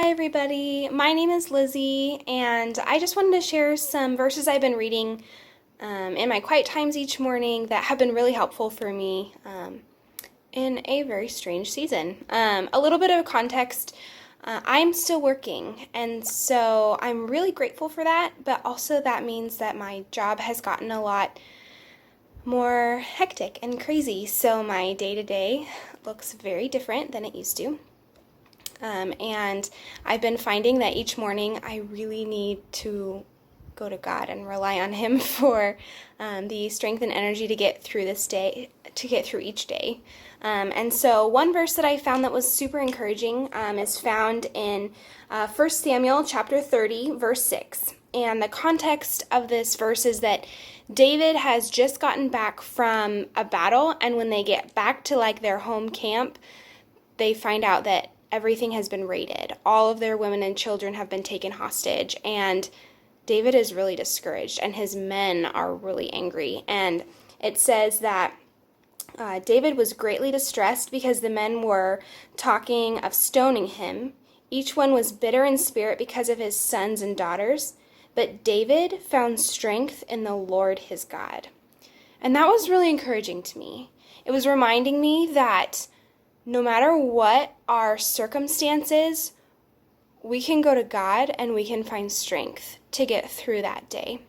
Hi everybody, my name is Lizzy, and I just wanted to share some verses I've been reading in my quiet times each morning that have been really helpful for me in a very strange season. A little bit of context, I'm still working, and so I'm really grateful for that, but also that means that my job has gotten a lot more hectic and crazy, so my day-to-day looks very different than it used to. And I've been finding that each morning I really need to go to God and rely on Him for the strength and energy to get through this day, to get through each day. And so one verse that I found that was super encouraging is found in 1 Samuel chapter 30, verse 6. And the context of this verse is that David has just gotten back from a battle, and when they get back to like their home camp, they find out that everything has been raided. All of their women and children have been taken hostage, and David is really discouraged, and his men are really angry. And it says that David was greatly distressed because the men were talking of stoning him. Each one was bitter in spirit because of his sons and daughters, but David found strength in the Lord his God. And that was really encouraging to me. It was reminding me that no matter what our circumstances, we can go to God and we can find strength to get through that day.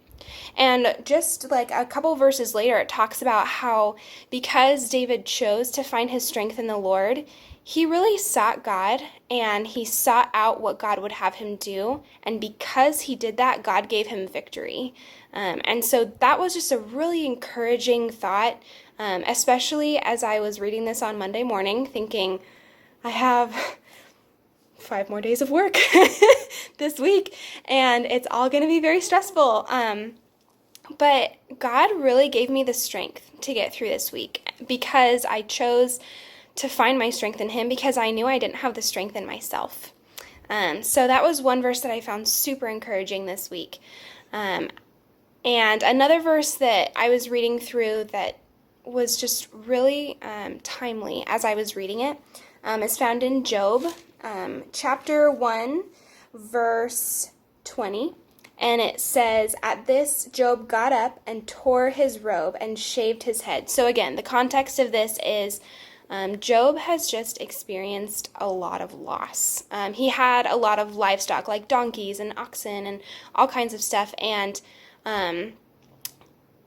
And just like a couple verses later, it talks about how because David chose to find his strength in the Lord, he really sought God and he sought out what God would have him do. And because he did that, God gave him victory. And so that was just a really encouraging thought, especially as I was reading this on Monday morning, thinking, I have 5 more days of work this week, and it's all going to be very stressful. But God really gave me the strength to get through this week because I chose to find my strength in Him because I knew I didn't have the strength in myself. So that was one verse that I found super encouraging this week. And another verse that I was reading through that was just really timely as I was reading it is found in Job, chapter 1, verse 20. And it says, "At this, Job got up and tore his robe and shaved his head." So again, the context of this is Job has just experienced a lot of loss. He had a lot of livestock, like donkeys and oxen and all kinds of stuff, and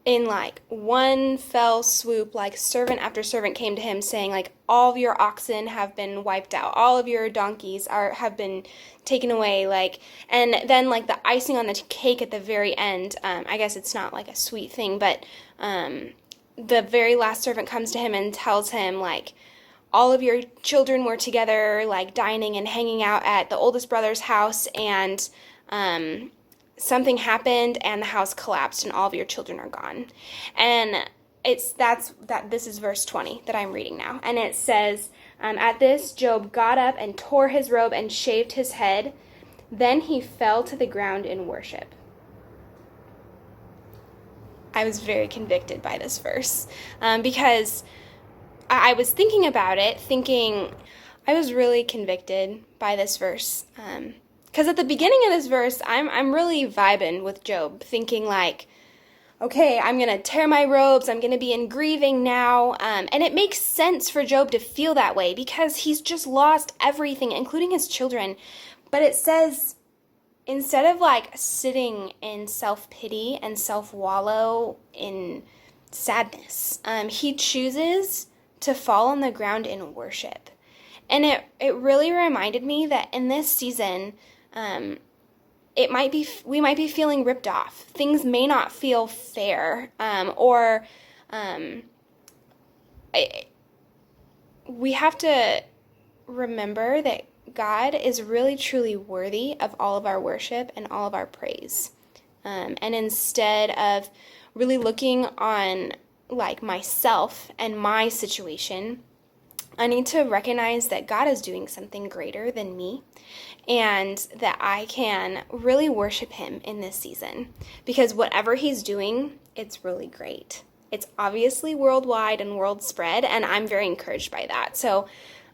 in like one fell swoop, like servant after servant came to him saying, like, all of your oxen have been wiped out, all of your donkeys have been taken away, like, and then like the icing on the cake at the very end, I guess it's not like a sweet thing, but the very last servant comes to him and tells him, like, all of your children were together, like dining and hanging out at the oldest brother's house, and something happened and the house collapsed and all of your children are gone. And this is verse 20 that I'm reading now. And it says, "At this, Job got up and tore his robe and shaved his head. Then he fell to the ground in worship." I was very convicted by this verse because I was thinking about it, I was really convicted by this verse. Because at the beginning of this verse, I'm really vibing with Job, thinking like, okay, I'm going to tear my robes, I'm going to be in grieving now, and it makes sense for Job to feel that way because he's just lost everything, including his children. But it says, instead of like sitting in self-pity and self-wallow in sadness, he chooses to fall on the ground in worship. And it really reminded me that in this season, we might be feeling ripped off. Things may not feel fair, we have to remember that God is really truly worthy of all of our worship and all of our praise. And instead of really looking on like myself and my situation, I need to recognize that God is doing something greater than me and that I can really worship Him in this season because whatever He's doing, it's really great. It's obviously worldwide and world spread, and I'm very encouraged by that. So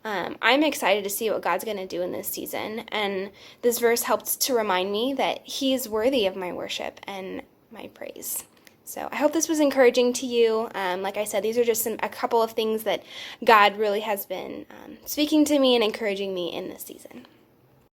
I'm excited to see what God's going to do in this season. And this verse helped to remind me that He's worthy of my worship and my praise. So I hope this was encouraging to you. Like I said, these are just a couple of things that God really has been speaking to me and encouraging me in this season.